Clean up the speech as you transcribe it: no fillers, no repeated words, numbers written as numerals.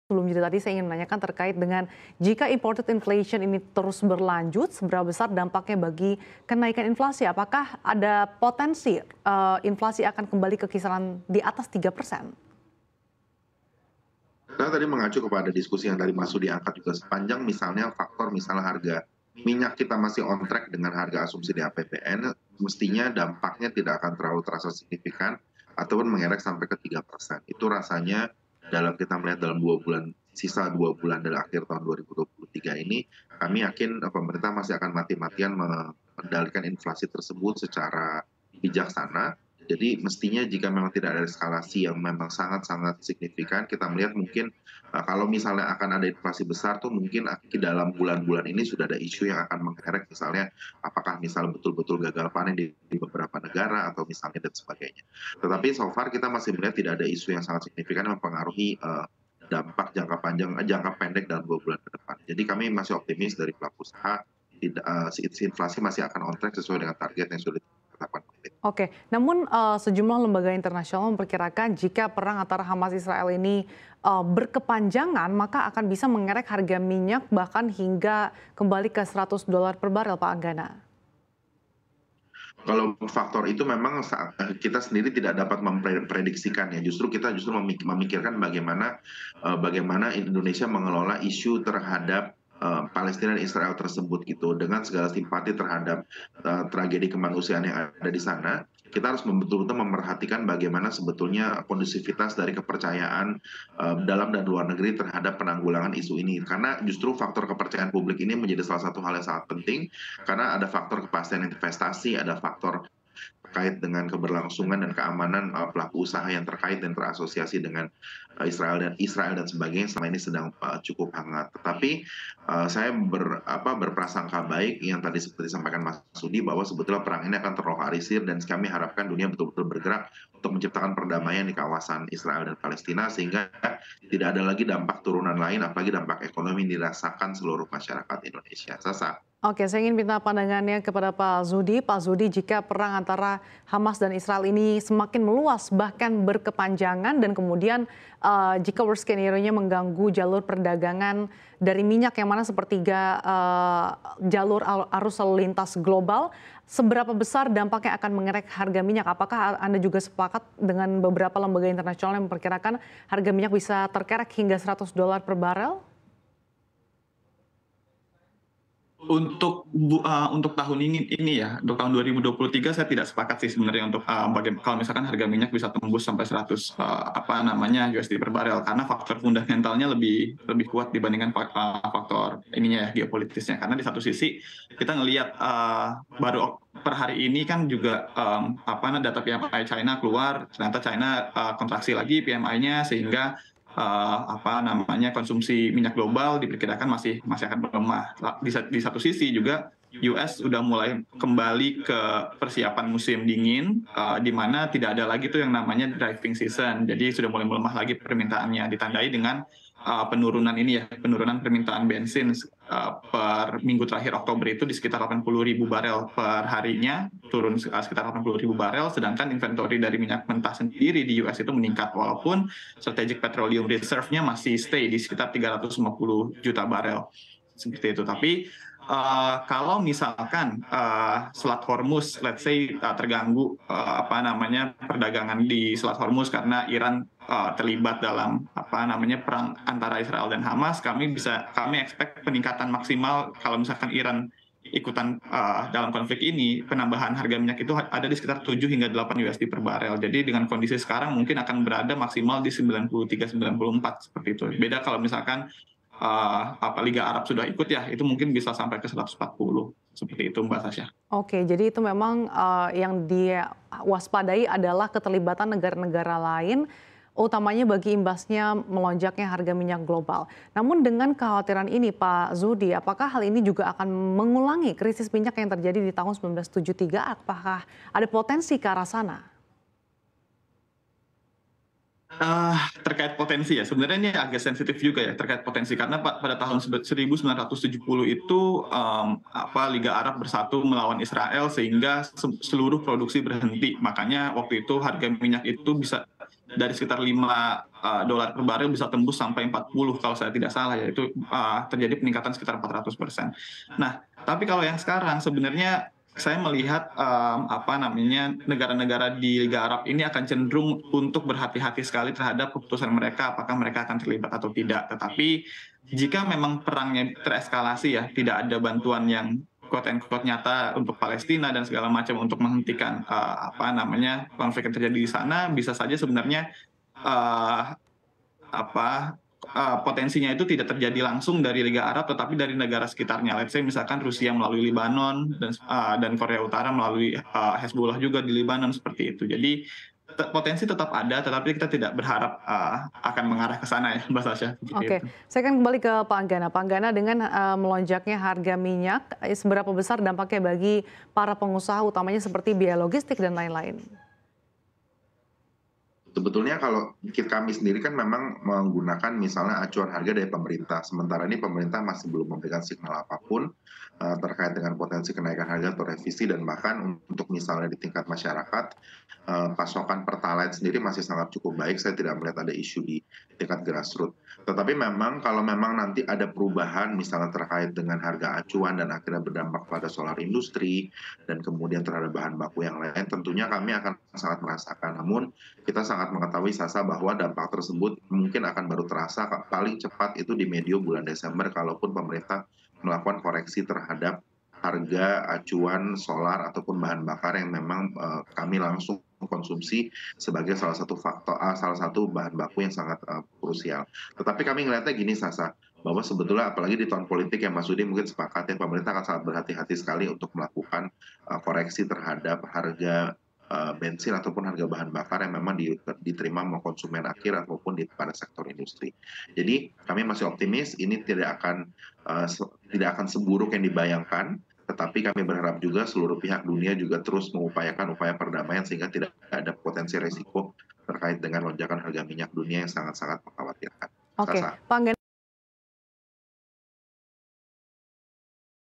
Sebelum jeda tadi saya ingin menanyakan terkait dengan jika imported inflation ini terus berlanjut, seberapa besar dampaknya bagi kenaikan inflasi? Apakah ada potensi inflasi akan kembali ke kisaran di atas 3%? Saya tadi mengacu kepada diskusi yang tadi Mas Sudi angkat juga sepanjang misalnya faktor misalnya harga minyak kita masih on track dengan harga asumsi di APBN, mestinya dampaknya tidak akan terlalu terasa signifikan ataupun mengerek sampai ke 3%. Itu rasanya dalam kita melihat dalam 2 bulan, sisa 2 bulan dari akhir tahun 2023 ini, kami yakin pemerintah masih akan mati-matian mengendalikan inflasi tersebut secara bijaksana. Jadi mestinya jika memang tidak ada eskalasi yang memang sangat-sangat signifikan, kita melihat mungkin kalau misalnya akan ada inflasi besar tuh mungkin dalam bulan-bulan ini sudah ada isu yang akan mengerek misalnya apakah misal betul-betul gagal panen di beberapa negara atau misalnya dan sebagainya. Tetapi so far kita masih melihat tidak ada isu yang sangat signifikan yang mempengaruhi dampak jangka panjang, jangka pendek dalam 2 bulan ke depan. Jadi kami masih optimis dari pelaku usaha, si inflasi masih akan on track sesuai dengan target yang sudah ditetapkan pemerintah. Oke, namun sejumlah lembaga internasional memperkirakan jika perang antara Hamas Israel ini berkepanjangan, maka akan bisa mengerek harga minyak bahkan hingga kembali ke $100 per barel, Pak Anggana. Kalau faktor itu memang saat kita sendiri tidak dapat memprediksikan ya, justru kita memikirkan bagaimana Indonesia mengelola isu terhadap Palestina dan Israel tersebut gitu, dengan segala simpati terhadap tragedi kemanusiaan yang ada di sana. Kita harus betul-betul memerhatikan bagaimana sebetulnya kondusivitas dari kepercayaan dalam dan luar negeri terhadap penanggulangan isu ini. Karena justru faktor kepercayaan publik ini menjadi salah satu hal yang sangat penting, karena ada faktor kepastian investasi, ada faktor terkait dengan keberlangsungan dan keamanan pelaku usaha yang terkait dan terasosiasi dengan Israel dan sebagainya selama ini sedang cukup hangat. Tetapi saya berprasangka baik yang tadi seperti disampaikan Mas Sudi bahwa sebetulnya perang ini akan terlokalisir dan kami harapkan dunia betul-betul bergerak untuk menciptakan perdamaian di kawasan Israel dan Palestina sehingga tidak ada lagi dampak turunan lain apalagi dampak ekonomi yang dirasakan seluruh masyarakat Indonesia. Sasa. Oke, saya ingin minta pandangannya kepada Pak Zudi. Pak Zudi, jika perang antara Hamas dan Israel ini semakin meluas, bahkan berkepanjangan, dan kemudian jika worst scenario-nya mengganggu jalur perdagangan dari minyak yang mana sepertiga jalur arus lalu lintas global, seberapa besar dampaknya akan mengerek harga minyak? Apakah Anda juga sepakat dengan beberapa lembaga internasional yang memperkirakan harga minyak bisa terkerek hingga $100 per barel? Untuk tahun ini ya, untuk tahun 2023 saya tidak sepakat sih sebenarnya untuk kalau misalkan harga minyak bisa tembus sampai 100 USD per barel, karena faktor fundamentalnya lebih kuat dibandingkan faktor ininya ya, geopolitisnya. Karena di satu sisi kita ngelihat baru per hari ini kan juga data PMI China keluar, ternyata China kontraksi lagi PMI-nya sehingga konsumsi minyak global diperkirakan masih akan melemah. Di satu sisi juga US sudah mulai kembali ke persiapan musim dingin, di mana tidak ada lagi tuh yang namanya driving season. Jadi sudah mulai melemah lagi permintaannya, ditandai dengan penurunan permintaan bensin per minggu terakhir Oktober itu di sekitar 80.000 barel per harinya, turun sekitar 80.000 barel, sedangkan inventory dari minyak mentah sendiri di US itu meningkat, walaupun strategic petroleum reserve-nya masih stay di sekitar 350 juta barel seperti itu. Tapi kalau misalkan Selat Hormuz, let's say terganggu perdagangan di Selat Hormuz karena Iran terlibat dalam perang antara Israel dan Hamas, kami expect peningkatan maksimal kalau misalkan Iran ikutan dalam konflik ini, penambahan harga minyak itu ada di sekitar 7 hingga 8 USD per barel. Jadi dengan kondisi sekarang mungkin akan berada maksimal di 93-94 seperti itu. Beda kalau misalkan Liga Arab sudah ikut ya, itu mungkin bisa sampai ke 140 seperti itu, Mbak Sasha. Oke, jadi itu memang yang diwaspadai adalah keterlibatan negara-negara lain, utamanya bagi imbasnya melonjaknya harga minyak global. Namun dengan kekhawatiran ini, Pak Zudi, apakah hal ini juga akan mengulangi krisis minyak yang terjadi di tahun 1973? Apakah ada potensi ke arah sana? Terkait potensi ya, sebenarnya ini agak sensitif juga ya terkait potensi, karena pada tahun 1970 itu Liga Arab bersatu melawan Israel sehingga seluruh produksi berhenti. Makanya waktu itu harga minyak itu bisa dari sekitar $5 per barel bisa tembus sampai 40 kalau saya tidak salah, yaitu terjadi peningkatan sekitar 400%. Nah, tapi kalau yang sekarang sebenarnya saya melihat negara-negara di Liga Arab ini akan cenderung untuk berhati-hati sekali terhadap keputusan mereka, apakah mereka akan terlibat atau tidak. Tetapi jika memang perangnya tereskalasi ya, tidak ada bantuan yang quote and quote nyata untuk Palestina dan segala macam untuk menghentikan konflik yang terjadi di sana, bisa saja sebenarnya potensinya itu tidak terjadi langsung dari Liga Arab, tetapi dari negara sekitarnya. Let's say misalkan Rusia melalui Lebanon dan Korea Utara melalui Hezbollah juga di Lebanon, seperti itu. Jadi potensi tetap ada, tetapi kita tidak berharap akan mengarah ke sana ya, Mbak Sasha. Oke, saya akan kembali ke Pak Anggana. Pak Anggana, dengan melonjaknya harga minyak, seberapa besar dampaknya bagi para pengusaha, utamanya seperti biaya logistik dan lain-lain? Sebetulnya kalau kami sendiri kan memang menggunakan misalnya acuan harga dari pemerintah. Sementara ini pemerintah masih belum memberikan signal apapun terkait dengan potensi kenaikan harga atau revisi, dan bahkan untuk misalnya di tingkat masyarakat, pasokan Pertalite sendiri masih sangat cukup baik. Saya tidak melihat ada isu di tingkat grassroots. Tetapi memang kalau memang nanti ada perubahan misalnya terkait dengan harga acuan dan akhirnya berdampak pada solar industri dan kemudian terhadap bahan baku yang lain, tentunya kami akan sangat merasakan. Namun kita sangat mengetahui Sasa bahwa dampak tersebut mungkin akan baru terasa paling cepat itu di medio bulan Desember, kalaupun pemerintah melakukan koreksi terhadap harga acuan solar ataupun bahan bakar yang memang kami langsung konsumsi sebagai salah satu bahan baku yang sangat krusial. Tetapi kami melihatnya gini Sasa, bahwa sebetulnya apalagi di tahun politik yang Mas Sudi mungkin sepakat ya, pemerintah akan sangat berhati-hati sekali untuk melakukan koreksi terhadap harga bensin ataupun harga bahan bakar yang memang diterima oleh konsumen akhir ataupun pada sektor industri. Jadi kami masih optimis ini tidak akan seburuk yang dibayangkan, tetapi kami berharap juga seluruh pihak dunia juga terus mengupayakan upaya perdamaian sehingga tidak ada potensi resiko terkait dengan lonjakan harga minyak dunia yang sangat-sangat mengkhawatirkan. Oke, Pak Anggana.